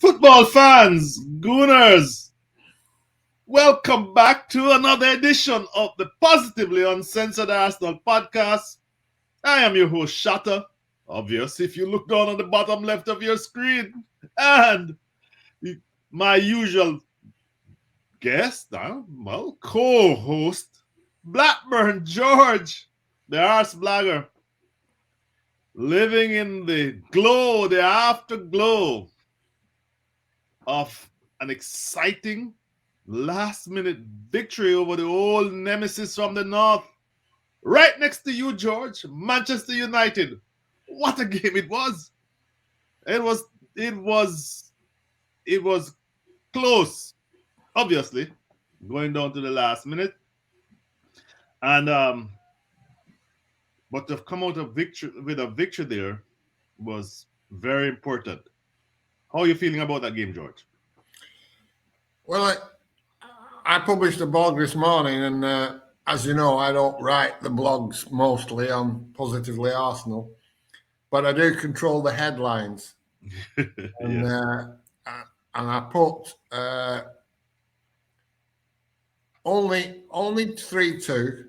Football fans, Gooners, welcome back to another edition of the Positively Uncensored Arsenal podcast. I am your host, Shotta. Obvious if you look down on the bottom left of your screen. And my usual guest, co-host, Blackburn George, the arse blogger, living in the afterglow of an exciting last-minute victory over the old nemesis from the north. Right next to you, George, Manchester United. What a game it was! It was close, obviously, going down to the last minute. And but to come out with a victory there was very important. How are you feeling about that game, George? Well, I published a blog this morning, and as you know, I don't write the blogs mostly on Positively Arsenal, but I do control the headlines. And, Yes. and I put only 3-2,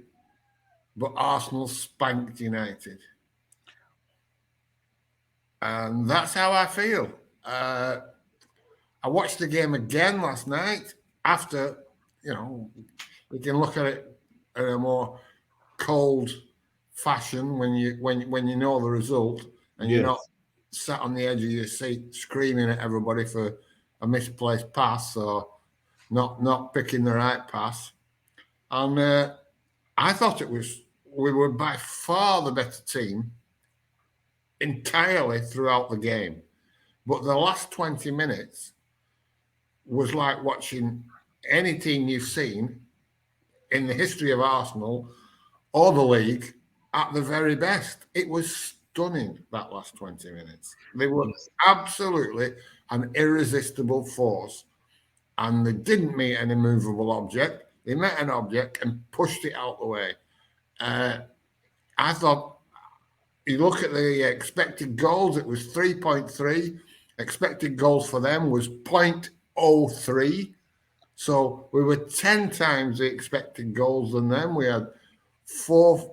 but Arsenal spanked United. And that's how I feel. I watched the game again last night after, we can look at it in a more cold fashion when you know the result and you're not sat on the edge of your seat screaming at everybody for a misplaced pass or not picking the right pass. And I thought we were by far the better team entirely throughout the game. But the last 20 minutes was like watching any team you've seen in the history of Arsenal or the league at the very best. It was stunning, that last 20 minutes. They were absolutely an irresistible force, and they didn't meet an immovable object. They met an object and pushed it out the way. I thought, you look at the expected goals, it was 3.3. Expected goals for them was 0.03. So we were 10 times the expected goals than them. We had 4-5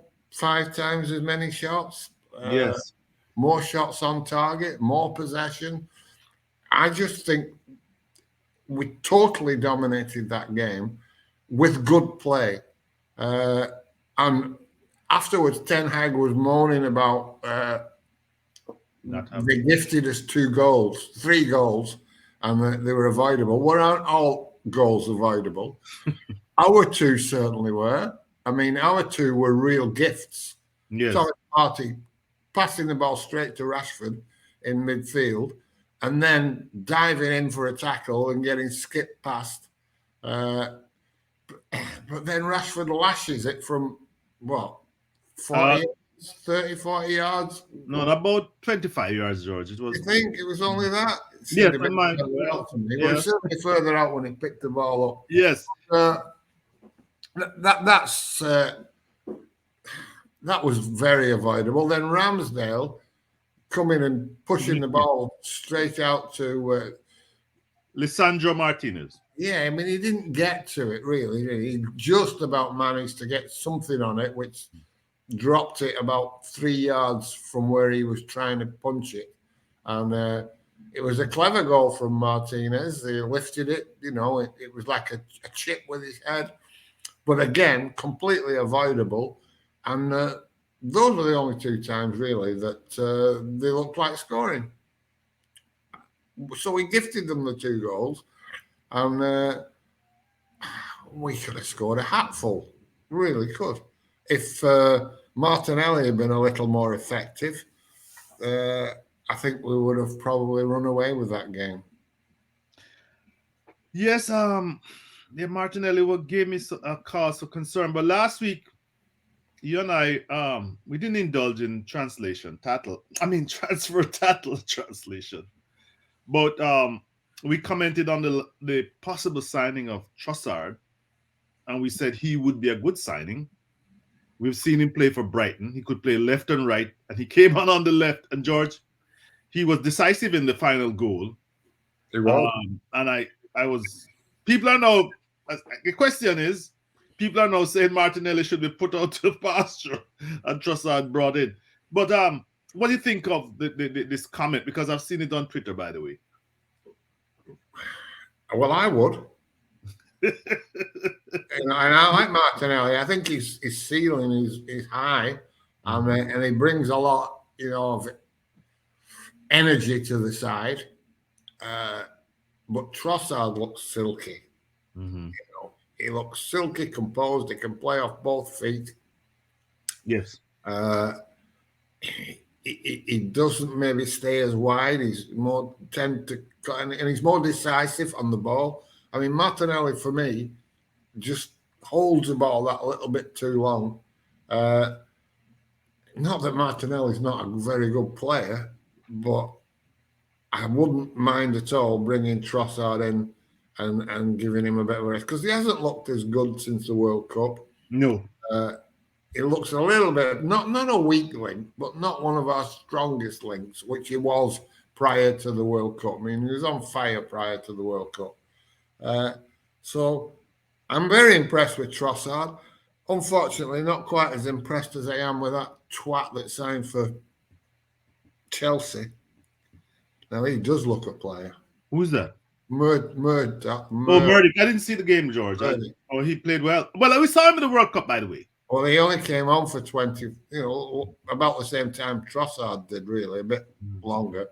times as many shots. Yes. More shots on target, more possession. I just think we totally dominated that game with good play. And afterwards, Ten Hag was moaning about they gifted us 3 goals, and they were avoidable. Weren't all goals avoidable? Our 2 certainly were. I mean, our 2 were real gifts. Yes. Thomas Partey passing the ball straight to Rashford in midfield and then diving in for a tackle and getting skipped past. But then Rashford lashes it from, 40 yards? No, about 25 yards, George. It was. You think it was only that? Yeah, It well, was certainly further out when he picked the ball up. Yes. That was very avoidable. Then Ramsdale coming and pushing the ball straight out to Lisandro Martinez. Yeah, I mean, he didn't get to it really. He just about managed to get something on it, which dropped it about 3 yards from where he was trying to punch it. And it was a clever goal from Martinez. They lifted it, it was like a chip with his head. But again, completely avoidable. And those were the only 2 times, really, that they looked like scoring. So we gifted them the 2 goals. And we could have scored a hatful. Really could. If Martinelli had been a little more effective, I think we would have probably run away with that game. Yes, Martinelli gave me a cause for concern. But last week, you and I, we didn't indulge in transfer tattle translation. But we commented on the possible signing of Trossard, and we said he would be a good signing. We've seen him play for Brighton. He could play left and right, and he came on the left. And George, he was decisive in the final goal. It was. And I was, people are now, the question is, people are now saying Martinelli should be put out to pasture and Trossard brought in. But what do you think of this comment? Because I've seen it on Twitter, by the way. Well, I would. And I like Martinelli. I think his ceiling is high, and he brings a lot, of energy to the side. But Trossard looks silky. Mm-hmm. He looks silky, composed. He can play off both feet. Yes. He doesn't maybe stay as wide. He's more tend to, and he's more decisive on the ball. I mean, Martinelli for me just holds the ball that a little bit too long. Not that Martinelli's not a very good player, but I wouldn't mind at all bringing Trossard in and giving him a bit of a rest because he hasn't looked as good since the World Cup. No. It looks a little bit, not a weak link, but not one of our strongest links, which he was prior to the World Cup. I mean, he was on fire prior to the World Cup. So I'm very impressed with Trossard. Unfortunately, not quite as impressed as I am with that twat that signed for Chelsea. Now, he does look a player. Who's that? Murdoch. Murdoch. I didn't see the game, George. He played well. Well, we saw him in the World Cup, by the way. Well, he only came on for 20, about the same time Trossard did, really, a bit longer.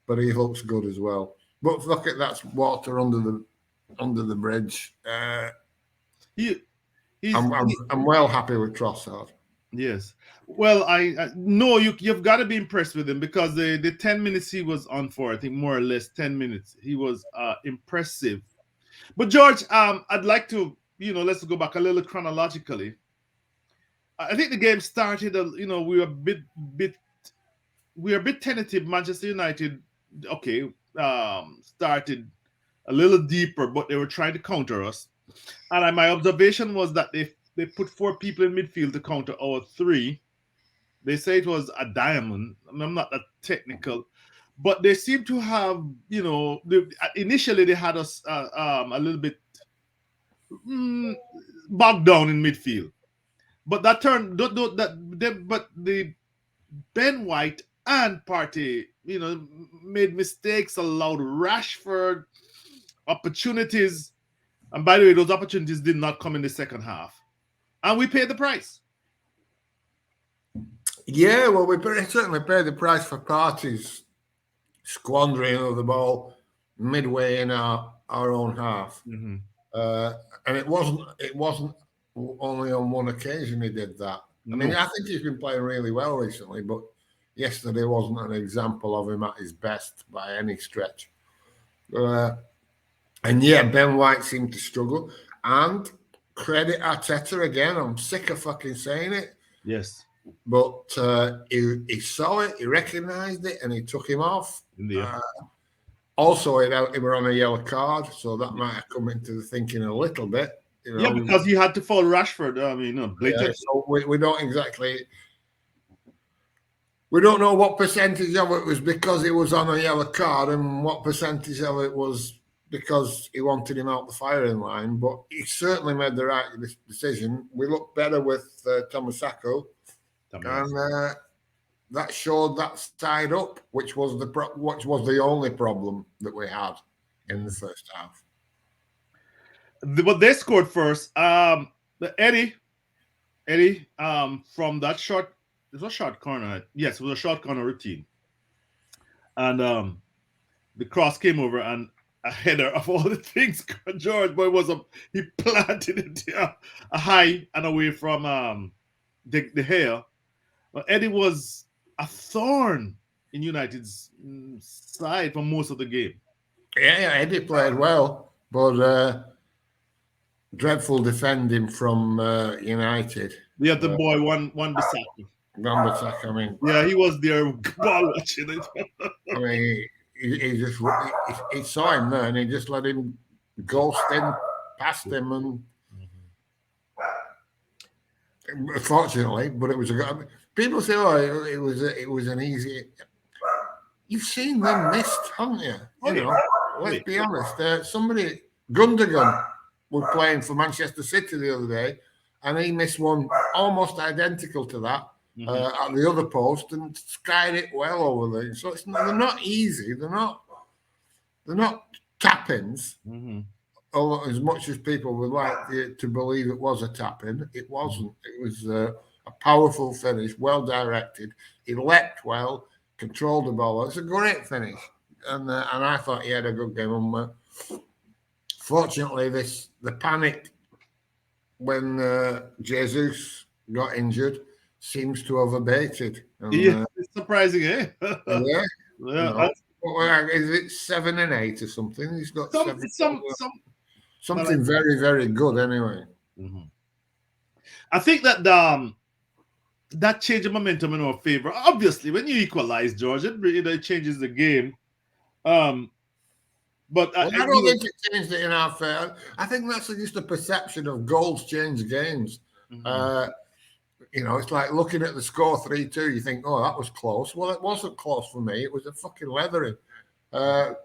But he looks good as well. But look at that's water under the bridge. I'm well happy with Trossard. Yes. Well, I no, you've got to be impressed with him because the 10 minutes he was on for, I think more or less 10 minutes, he was impressive. But George, I'd like to, let's go back a little chronologically. I think the game started, we were a bit tentative. Manchester United, started a little deeper, but they were trying to counter us. And my observation was that they put 4 people in midfield to counter our 3. They say it was a diamond. I'm not that technical, but they seem to have, initially they had us a little bit bogged down in midfield. But that turned, but the Ben White and Partey, made mistakes, allowed Rashford opportunities. And by the way, those opportunities did not come in the second half. And we paid the price. Yeah, well, we certainly paid the price for Partey's squandering of the ball midway in our own half. Mm-hmm. And it wasn't only on one occasion he did that. I mean, I think he's been playing really well recently, but yesterday wasn't an example of him at his best by any stretch. And yeah, Ben White seemed to struggle. And credit Arteta again. I'm sick of fucking saying it. Yes. But he saw it, he recognised it, and he took him off. Also, he were on a yellow card, so that might have come into the thinking a little bit. Yeah, because he had to foul Rashford. I mean, blatant. So we don't exactly. We don't know what percentage of it was because he was on a yellow card and what percentage of it was because he wanted him out the firing line. But he certainly made the right decision. We looked better with Tomasako. And that showed that side up, which was the only problem that we had in the first half. But they scored first. Eddie, from that short, it was a short corner. Yes, it was a short corner routine, and the cross came over and a header of all the things, George. But he planted it a high and away from the hair. But Eddie was a thorn in United's side for most of the game. Yeah, Eddie played well, but dreadful defending from United. Yeah, the boy, one Bissaka. Bissaka, I mean. Yeah, he was there ball watching it. I mean, he saw him there and he just let him ghost in past him and fortunately, but it was people say, "Oh, it was an easy." You've seen them missed, haven't you? let's be honest. Somebody, Gundogan, was playing for Manchester City the other day, and he missed one almost identical to that at the other post and skied it well over there. So they're not easy. They're not tap-ins. Although, as much as people would like to believe it was a tap-in, it wasn't. It was a powerful finish, well directed. He leapt well, controlled the ball. It's a great finish, and I thought he had a good game. Fortunately, the panic when Jesus got injured seems to have abated. And, it's surprising, eh? Yeah. Is it 7 and 8 or something? He's got something very, very good anyway. I think that that change of momentum in our favor. Obviously, when you equalize, George, it changes the game. But I don't think it changed it in our favor. I think that's just a perception of goals change games. It's like looking at the score 3-2. You think, oh, that was close. Well, it wasn't close for me. It was a fucking leathering. But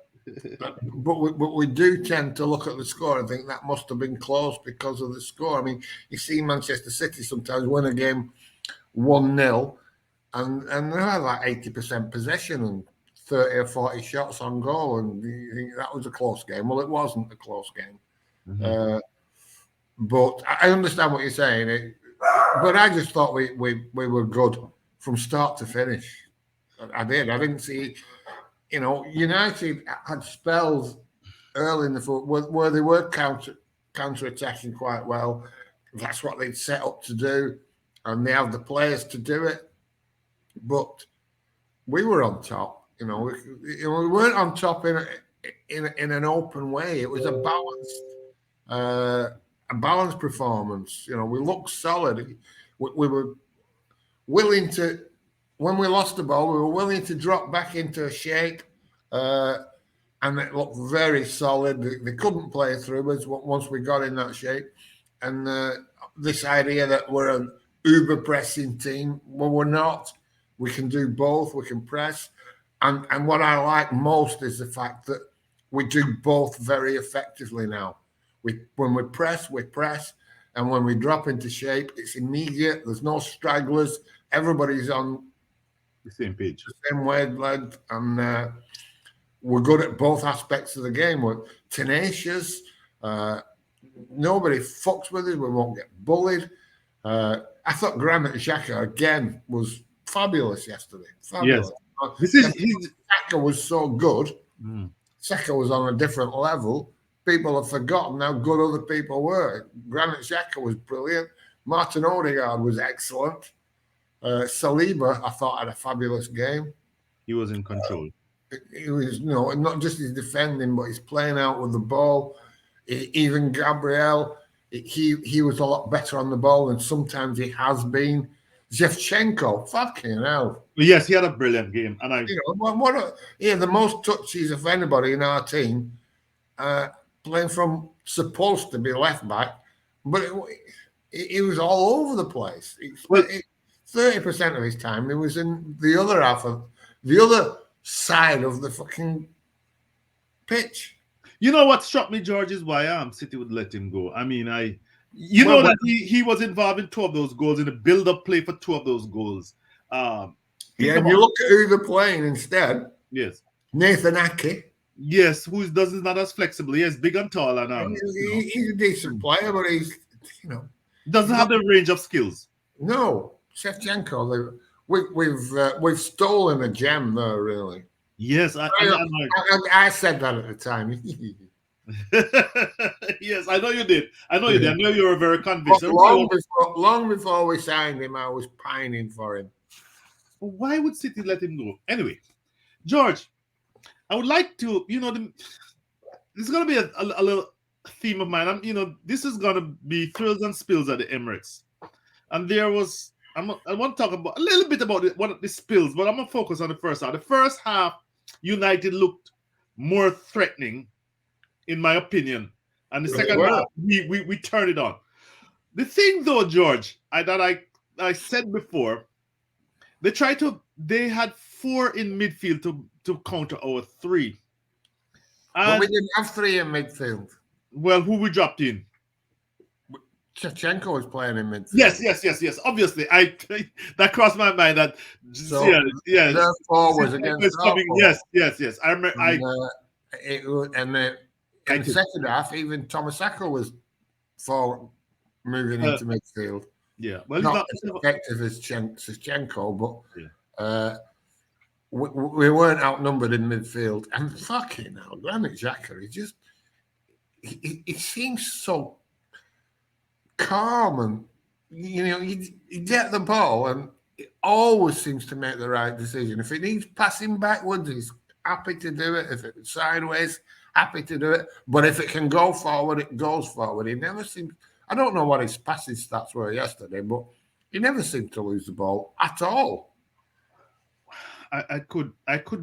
we do tend to look at the score and think that must have been close because of the score. I mean, you see Manchester City sometimes win a game 1-0 and they have like 80% possession and 30 or 40 shots on goal, and you think that was a close game. Well, it wasn't a close game. But I understand what you're saying. But I just thought we were good from start to finish. I did. I didn't see... United had spells early in the foot where they were counter-attacking quite well. That's what they'd set up to do, and they have the players to do it. But we were on top. We weren't on top in an open way. It was a balanced performance. We looked solid. We were willing to. When we lost the ball, we were willing to drop back into shape, and it looked very solid. They couldn't play through us once we got in that shape. And this idea that we're an uber pressing team, well, we're not. We can do both. We can press. And what I like most is the fact that we do both very effectively now. When we press, we press. And when we drop into shape, it's immediate. There's no stragglers. Everybody's on the same page, the same wavelength, and we're good at both aspects of the game. We're tenacious. Nobody fucks with us. We won't get bullied. I thought Granit Xhaka again was fabulous yesterday. Fabulous. Yes. Xhaka was so good. Xhaka was on a different level. People have forgotten how good other people were. Granit Xhaka was brilliant. Martin Odegaard was excellent. Saliba, I thought, had a fabulous game. He was in control. He was, not just his defending, but he's playing out with the ball. Even Gabriel, he was a lot better on the ball than sometimes he has been. Shevchenko, fucking hell. Yes, he had a brilliant game. And the most touches of anybody in our team, playing from supposed to be left back, but he was all over the place. 30% of his time, he was in the other half of the other side of the fucking pitch. You know what struck me, George, is why City would let him go. I mean, that he was involved in 2 of those goals, in the build-up play for 2 of those goals. And you look at who they're playing instead. Yes. Nathan Ake. Yes, who is not as flexible. Yes, big and tall, and he's a decent player, but he's doesn't have the range of skills. No. Shevchenko, we've stolen a gem there, really. Yes, I said that at the time. Yes, I know you did. I know you were very convinced. Long before we signed him, I was pining for him. Why would City let him go? Anyway, George, I would like to, this is going to be a little theme of mine. This is going to be thrills and spills at the Emirates. And I want to talk about a little bit about what the spills, but I'm going to focus on the first half. The first half, United looked more threatening, in my opinion. And the second half, we turned it on. The thing, though, George, that I said before, they had 4 in midfield to counter our 3. But we And didn't have three in midfield. well, who we dropped in? Shevchenko was playing in midfield. Yes. Obviously, I that crossed my mind. That So yeah. their four was Zinchenko against is our coming. four. Yes. I remember. And, I in the could. second half, even Tomasako was for moving Uh, into midfield. yeah. Well, Not as effective as Shevchenko, but we weren't outnumbered in midfield. And fucking hell, Granit Xhaka, he seems so calm, and you get the ball and it always seems to make the right decision. If it needs passing backwards, he's happy to do it. If it's sideways, happy to do it. But if it can go forward, it goes forward. He never seems. I don't know what his passing stats were yesterday, but he never seemed to lose the ball at all. I could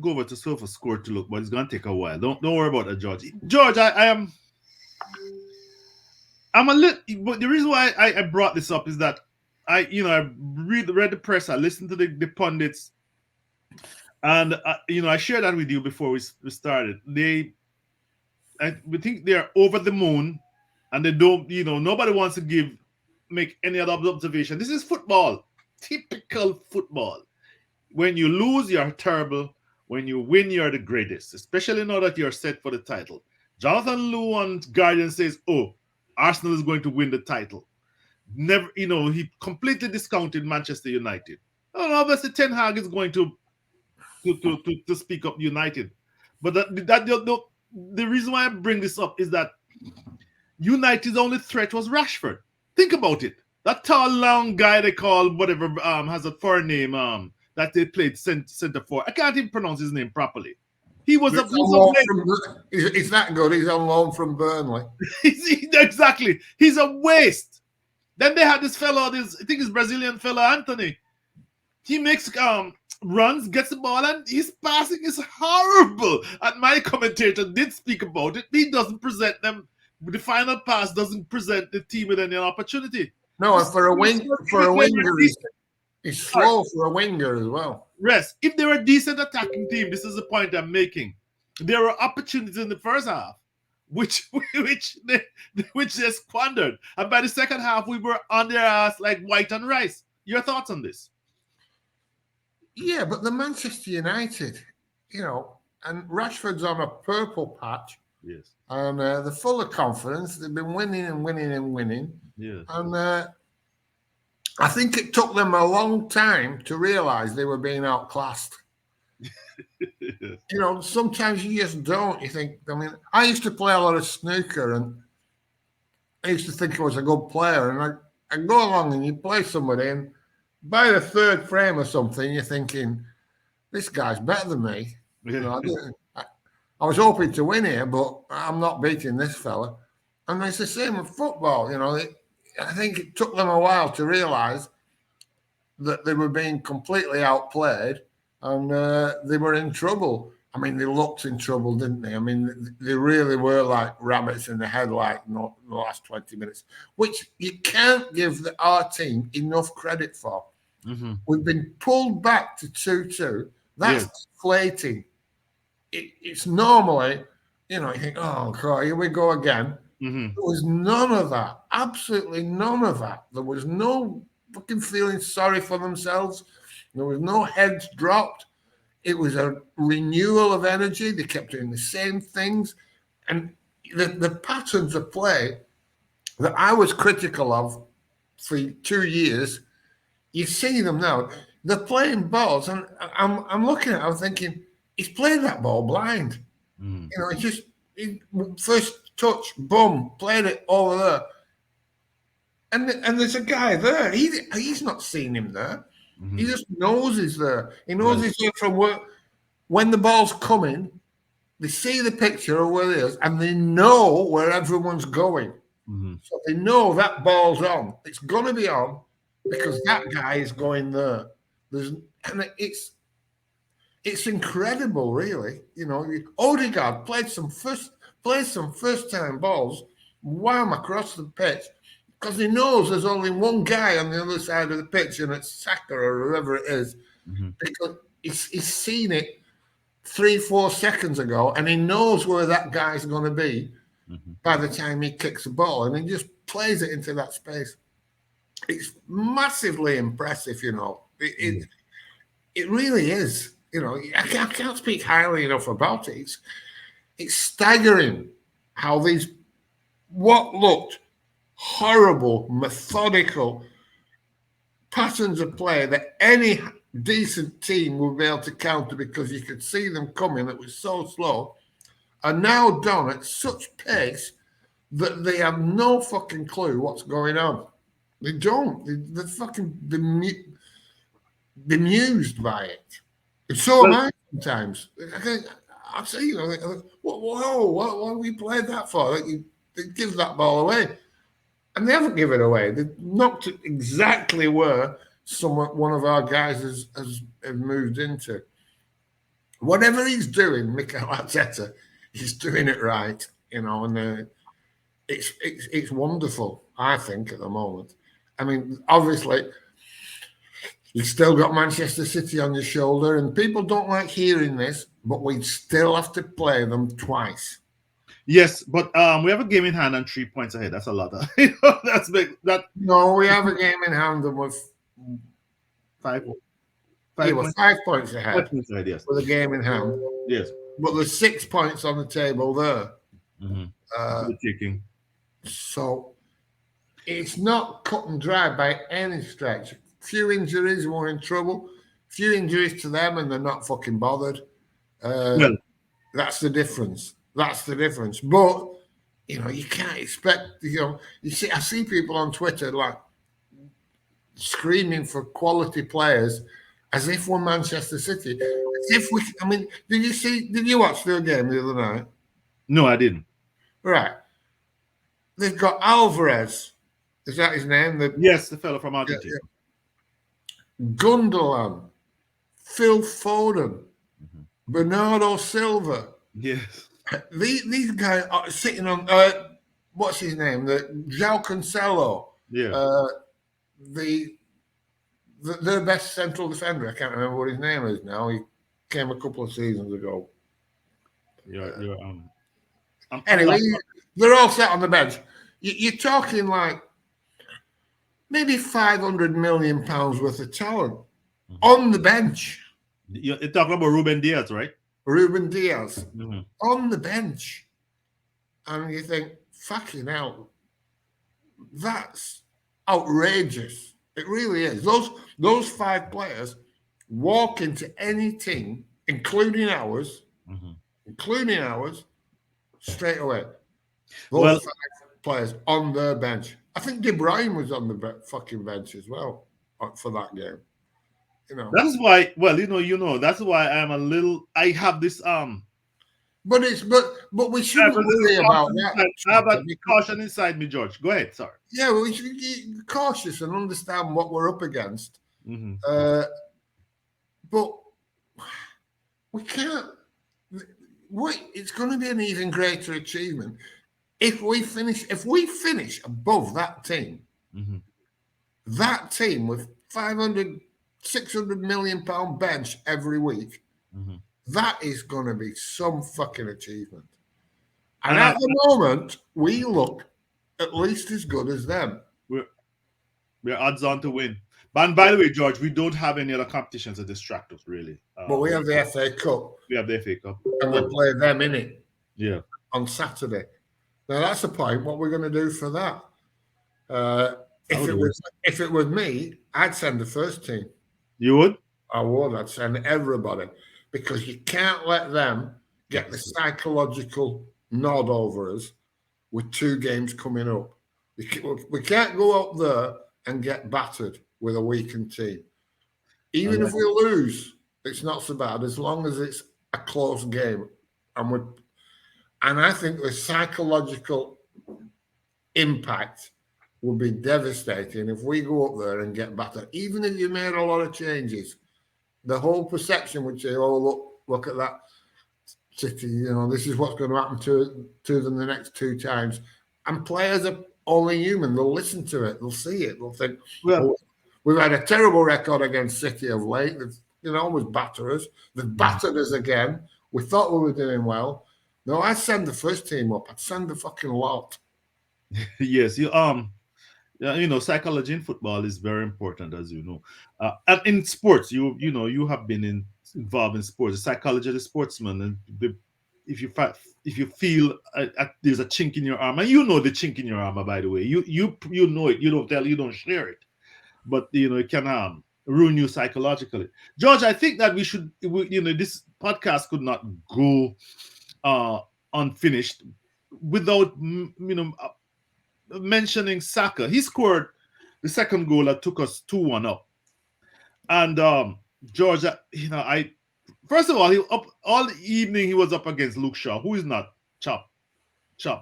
go over to Sofa Score to look, but it's gonna take a while. Don't worry about that, George. George, I am. I'm a little. But the reason why I brought this up is that I read the press, I listened to the pundits, and I shared that with you before we started. We think they are over the moon, and they don't. Nobody wants to make any other observation. This is football, typical football. When you lose, you're terrible. When you win, you're the greatest, especially now that you're set for the title. Jonathan Liu on Guardian says, "Oh, Arsenal is going to win the title." Never, he completely discounted Manchester United. And obviously, Ten Hag is going to speak up United. But the reason why I bring this up is that United's only threat was Rashford. Think about it. That tall, long guy they call whatever has a foreign name that they played center for. I can't even pronounce his name properly. He was He's that good. He's on loan from Burnley. Exactly. He's a waste. Then they had this fellow, I think it's Brazilian fellow, Anthony. He makes runs, gets the ball, and his passing is horrible. And my commentator did speak about it. He doesn't present them. The final pass doesn't present the team with any opportunity. No, and for a winger, he's slow for a winger as well. Rest. If they were a decent attacking team, this is the point I'm making. There were opportunities in the first half, which they squandered, and by the second half, we were on their ass like white and rice. Your thoughts on this? Yeah, but the Manchester United, and Rashford's on a purple patch. Yes. And they're full of confidence. They've been winning and winning and winning. Yes. And I think it took them a long time to realize they were being outclassed. Sometimes you just don't. You think, I used to play a lot of snooker, and I used to think I was a good player. And I go along and you play somebody, and by the third frame or something, you're thinking, this guy's better than me. I was hoping to win here, but I'm not beating this fella. And it's the same with football. I think it took them a while to realize that they were being completely outplayed, and they were in trouble. They looked in trouble, didn't they? They really were like rabbits in the headlight in the last 20 minutes, which you can't give our team enough credit for. Mm-hmm. We've been pulled back to 2-2. That's deflating. It's normally, you think, oh, God, here we go again. Mm-hmm. There was none of that. Absolutely none of that. There was no fucking feeling sorry for themselves. There was no heads dropped. It was a renewal of energy. They kept doing the same things. And the patterns of play that I was critical of for 2 years, you see them now. They're playing balls. And I'm looking at it, I'm thinking, he's playing that ball blind. Mm. First touch, boom, played it over there. And there's a guy there. He's not seen him there. Mm-hmm. He just knows he's there. He knows he's there from where, when the ball's coming, they see the picture of where it is, and they know where everyone's going. Mm-hmm. So they know that ball's on. It's going to be on because that guy is going there. It's incredible, really. Odegaard played some first-time balls, wham, across the pitch, because he knows there's only one guy on the other side of the pitch, and it's Saka or whoever it is, mm-hmm. because he's seen it 3-4 seconds ago, and he knows where that guy's going to be Mm-hmm. by the time he kicks the ball, and he just plays it into that space. It's massively impressive, you know. It really is. You know, I can't speak highly enough about it. It's staggering how these what looked horrible, methodical patterns of play that any decent team would be able to counter because you could see them coming. It was so slow, are now done at such pace that they have no fucking clue what's going on. They don't. They're fucking bemused by it. And so am Well, I sometimes. I'll say, you know, whoa, what we played that for? Like they give that ball away. And they haven't given it away. They've knocked it exactly where one of our guys has moved into. Whatever he's doing, Mikel Arteta, he's doing it right, you know, and it's wonderful, I think, at the moment. I mean, obviously, you've still got Manchester City on your shoulder, and people don't like hearing this, but we still have to play them twice. yes, but we have a game in hand and 3 points ahead. That's a lot. That's big. No, we have a game in hand and with five, five, points. 5 points ahead 5 points ahead, yes. with a game in hand. Yes. But there's 6 points on the table there. Mm-hmm. Taking. So it's not cut and dry by any stretch. Few injuries, we're in trouble. Few injuries to them, and they're not fucking bothered. Well, that's the difference. That's the difference. But you know, you can't expect. You know, I see people on Twitter like screaming for quality players, as if we're Manchester City. As if we. I mean, Did you watch their game the other night? No, I didn't. Right. They've got Alvarez. Is that his name? Yes, the fellow from Argentina. Yeah. Gundogan, Phil Foden, Bernardo Silva. Yes. These guys are sitting on what's his name? The João Cancelo. Yeah. Their best central defender. I can't remember what his name is now. He came a couple of seasons ago. Anyway, they're all sat on the bench. You're talking like maybe £500 million worth of talent on the bench. You're talking about Ruben Diaz, right? Ruben Diaz on the bench. And you think, fucking hell, that's outrageous. It really is. Those 5 players walk into any team, including ours, straight away. Those 5 players on their bench. I think De Bruyne was on the fucking bench as well for that game. You know. That's why. Well, that's why I have this But we shouldn't worry about that. I have a caution inside me, George. Go ahead. Sorry. Yeah, we should be cautious and understand what we're up against. But we can't. It's going to be an even greater achievement if we finish above that team. That team with 500, 600 million pound bench every week. That is going to be some fucking achievement. And at the moment, we look at least as good as them. We're odds on to win. And by the way, George, we don't have any other competitions that distract us, really. But we have the FA Cup. We have the FA Cup. And we play them in it. Yeah. On Saturday. Now, that's the point. What we're going to do for that. If it was me, I'd send the first team. You would? I would. I'd send everybody. Because you can't let them get the psychological nod over us with 2 games coming up. We can't go up there and get battered with a weakened team. Even if we lose, it's not so bad as long as it's a close game. And I think the psychological impact will be devastating if we go up there and get battered. Even if you made a lot of changes, the whole perception would say, "Oh, look at that City. You know, this is what's going to happen to them the next 2 times." And players are only human. They'll listen to it. They'll see it. They'll think, "Well, we've had a terrible record against City of late. They've always batter us. They've battered us again. We thought we were doing well. No, I'd send the first team up. I'd send the fucking lot. Yes, psychology in football is very important, as you know, and in sports, you have been involved in sports. The psychology of the sportsman, and if you feel there's a chink in your arm, and you know the chink in your armor, by the way, you know it. You don't tell, you don't share it, but it can ruin you psychologically. George, I think that this podcast could not go unfinished without mentioning Saka. He scored the second goal that took us 2-1 up. And George, I first of all, he up all evening he was up against Luke Shaw, who is not chop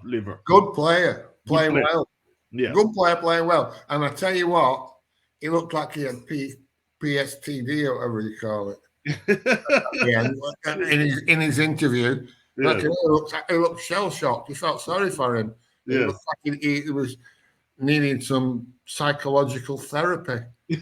liver. Good player, playing well. Yeah. Good player playing well. And I tell you what, he looked like he had PSTD or whatever you call it. Yeah, in his interview, Yes. he looked shell shocked. You felt sorry for him. It Yes. looked like he was needing some psychological therapy. He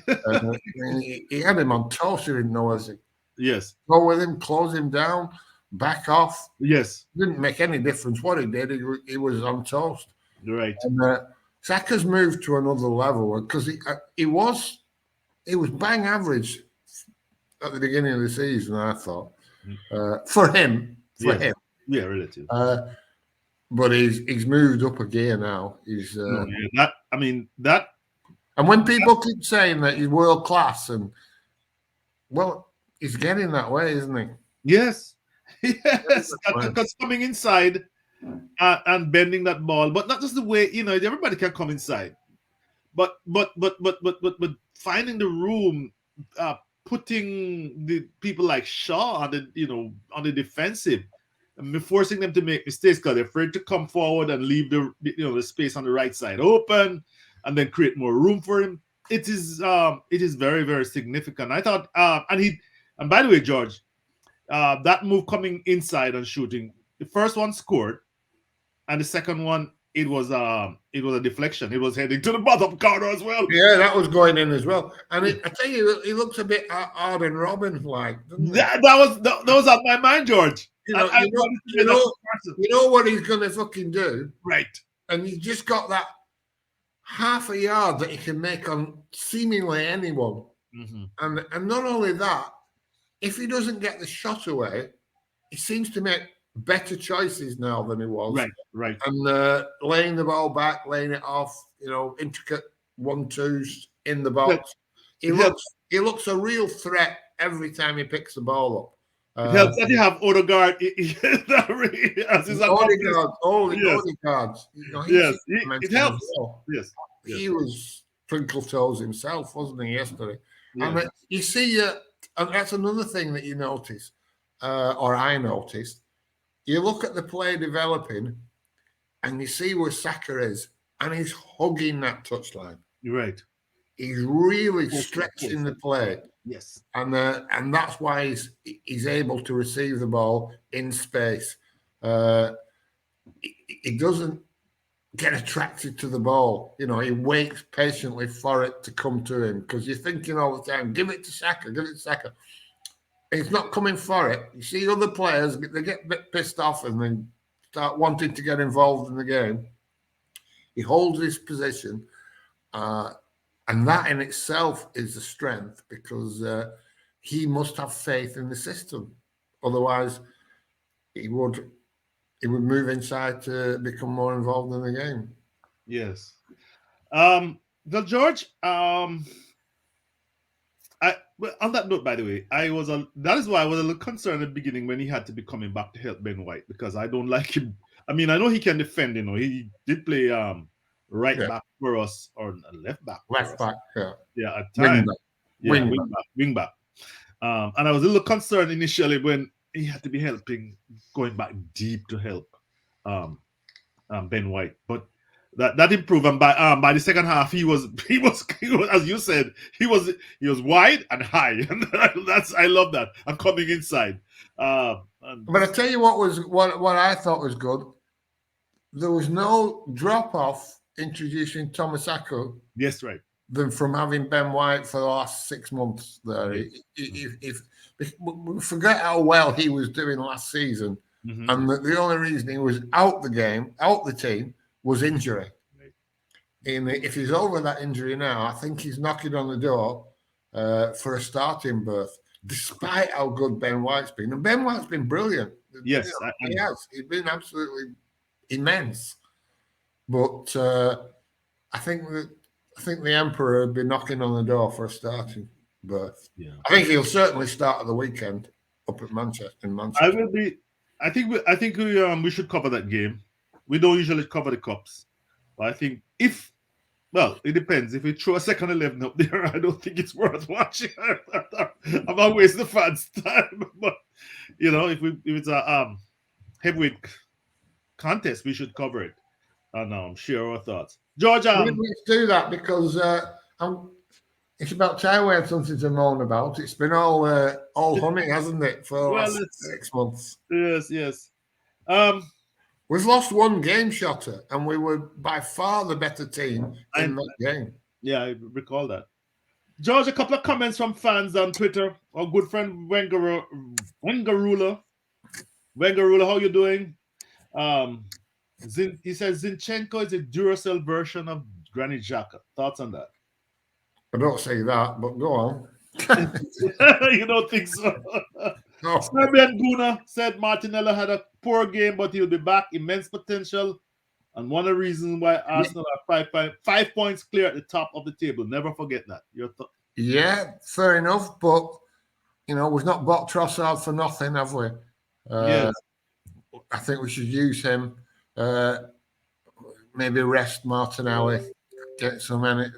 had him on toast. He didn't know, was he? Yes. Go with him, close him down, back off. Yes. Didn't make any difference what he did. He was on toast. Right. And Saka's moved to another level because he was bang average at the beginning of the season, I thought, for him. Yeah, relative. But he's moved up a gear now. He's that. And when people keep saying that he's world class, and well, he's getting that way, isn't he? Yes, yes. Because coming inside and bending that ball, but not just the way everybody can come inside, but finding the room, putting the people like Shaw on the defensive, and forcing them to make mistakes because they're afraid to come forward and leave the space on the right side open, and then create more room for him. It is very, very significant. I thought, and by the way, George, that move coming inside and shooting, the first one scored, and the second one it was a deflection. It was heading to the bottom corner as well. Yeah, that was going in as well. And I tell you, he looks a bit Arden Robin like, doesn't he? That was on my mind, George. You know what he's going to fucking do, right? And he's just got that half a yard that he can make on seemingly anyone. Mm-hmm. And not only that, if he doesn't get the shot away, he seems to make better choices now than he was. Right. And laying the ball back, laying it off, intricate 1-2s in the box. He looks a real threat every time he picks the ball up. It helps that you have Odegaard as his Odegaard. Yes, it helps. Well. Yes, he was twinkle toes himself, wasn't he, yesterday? Yeah. And you see, and that's another thing that you notice, or I noticed. You look at the play developing, and you see where Saka is, and he's hugging that touchline. You're right. He's really stretching the play. Yes, and that's why he's able to receive the ball in space. He doesn't get attracted to the ball. He waits patiently for it to come to him because you're thinking all the time, give it to Saka, give it to Saka. He's not coming for it. You see other players, they get a bit pissed off and then start wanting to get involved in the game. He holds his position. And that in itself is a strength because he must have faith in the system. Otherwise, he would move inside to become more involved in the game. Yes. Well, George, on that note, by the way, that is why I was a little concerned at the beginning when he had to be coming back to help Ben White because I don't like him. I mean, I know he can defend. He did play back for us or left back. Yeah, at times. Wing back. And I was a little concerned initially when he had to be helping, going back deep to help Ben White. But that improved, and by the second half, he was as you said, he was wide and high, and I love that. And coming inside. But I tell you what I thought was good. There was no drop off introducing Tomasako. Yes, right. than from having Ben White for the last 6 months there. If we forget how well he was doing last season, and that the only reason he was out the team, was injury. And if he's over that injury now, I think he's knocking on the door for a starting berth, despite how good Ben White's been. And Ben White's been brilliant. Yes, he has. He's been absolutely immense. But I think the Emperor would be knocking on the door for a starting berth. Yeah. I think he'll certainly start at the weekend up at Manchester. In Manchester. I will be. I think we should cover that game. We don't usually cover the cups, but I think it depends. If we throw a second 11 up there, I don't think it's worth watching. I'm not wasting the fans' time. But if it's a heavyweight contest, we should cover it and share our thoughts. George, let's do that because it's about time we had something to moan about. It's been all humming, hasn't it, for the last 6 months? Yes. We've lost one game, Shotta, and we were by far the better team in that game. Yeah, I recall that. George, a couple of comments from fans on Twitter. Our good friend Wengarula, how you doing? He says Zinchenko is a Duracell version of Granit Xhaka. Thoughts on that? I don't say that, but go on. You don't think so? No. Serbian Guna said Martinelli had a poor game, but he'll be back. Immense potential. And one of the reasons why Arsenal are 5 points clear at the top of the table. Never forget that. Yeah, fair enough. But, we've not bought Trossard for nothing, have we? Yes. I think we should use him. Maybe rest Martinelli. Get some, I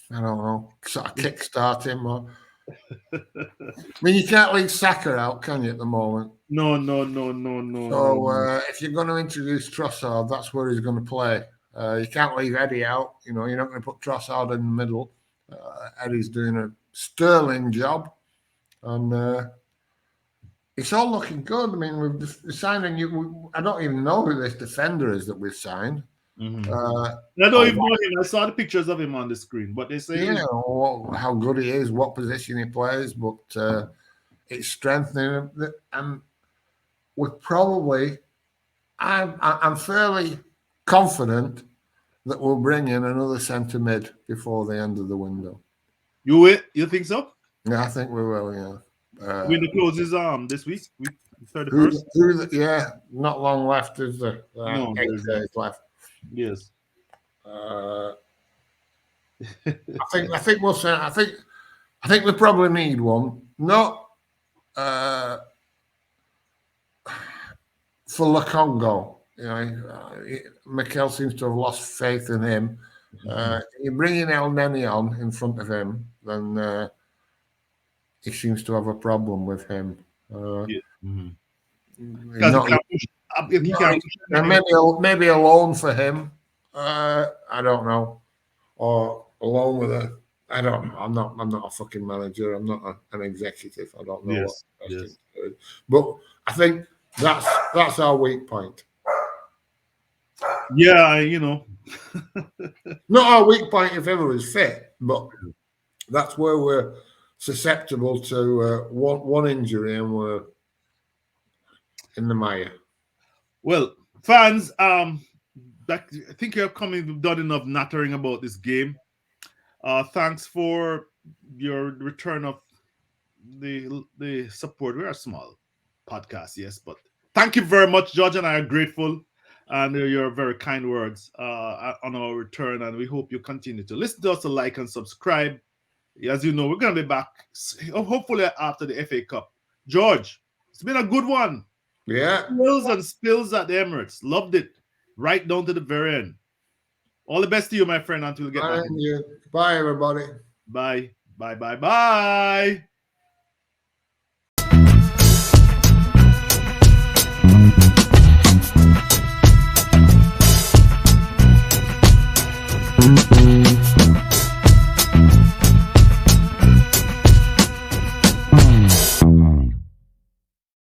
don't know, sort of kickstart him. You can't leave Saka out, can you, at the moment? No. So if you're going to introduce Trossard, that's where he's going to play. You can't leave Eddie out. You're not going to put Trossard in the middle. Eddie's doing a sterling job. And it's all looking good. We've signed a new... I don't even know who this defender is that we've signed. Mm-hmm. I don't even know him. I saw the pictures of him on the screen, but they say how good he is, what position he plays, but it's strengthening. And we're probably, I'm fairly confident that we'll bring in another centre mid before the end of the window. You think so? Yeah, I think we will. Yeah. When the closes this week, 31st. Yeah, not long left, is there? 8 days left. Yes. I think we'll say. I think we probably need one. Not for Lukongo. Mikel seems to have lost faith in him. You bring in El Neni on in front of him, then he seems to have a problem with him. Maybe a loan for him. I don't know, or a loan with a. I don't know. I'm not a fucking manager. I'm not an executive. I don't know what. Yes. But I think that's our weak point. Yeah, Not our weak point if everyone's fit, but that's where we're susceptible to one injury and we're in the mire. Well, fans, I think you've done enough nattering about this game. Thanks for your return of the support. We're a small podcast, yes, but thank you very much. George and I are grateful, and your very kind words on our return, and we hope you continue to listen to us, to like and subscribe. As you know, we're going to be back hopefully after the FA Cup. George, it's been a good one. Yeah. Spills and spills at the Emirates. Loved it. Right down to the very end. All the best to you, my friend, until we get back. Bye, everybody. Bye.